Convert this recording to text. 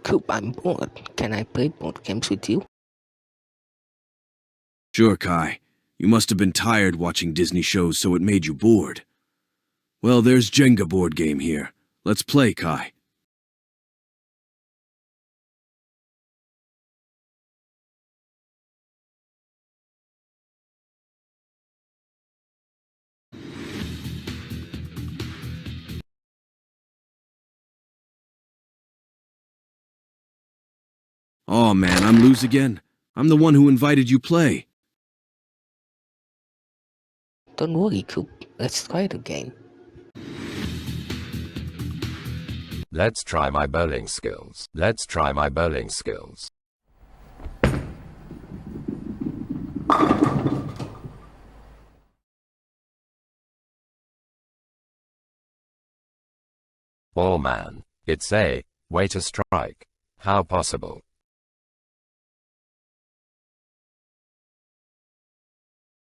Coop, I'm bored. Can I play board games with you? Sure, Kai. You must have been tired watching Disney shows, so it made you bored. Well, there's Jenga board game here. Let's play, Kai. Aw, man, I'm lose again. I'm the one who invited you play. Don't worry, Coop. Let's try it again. Let's try my bowling skills. Let's try my bowling skills. Oh man, it's a way to strike. How possible?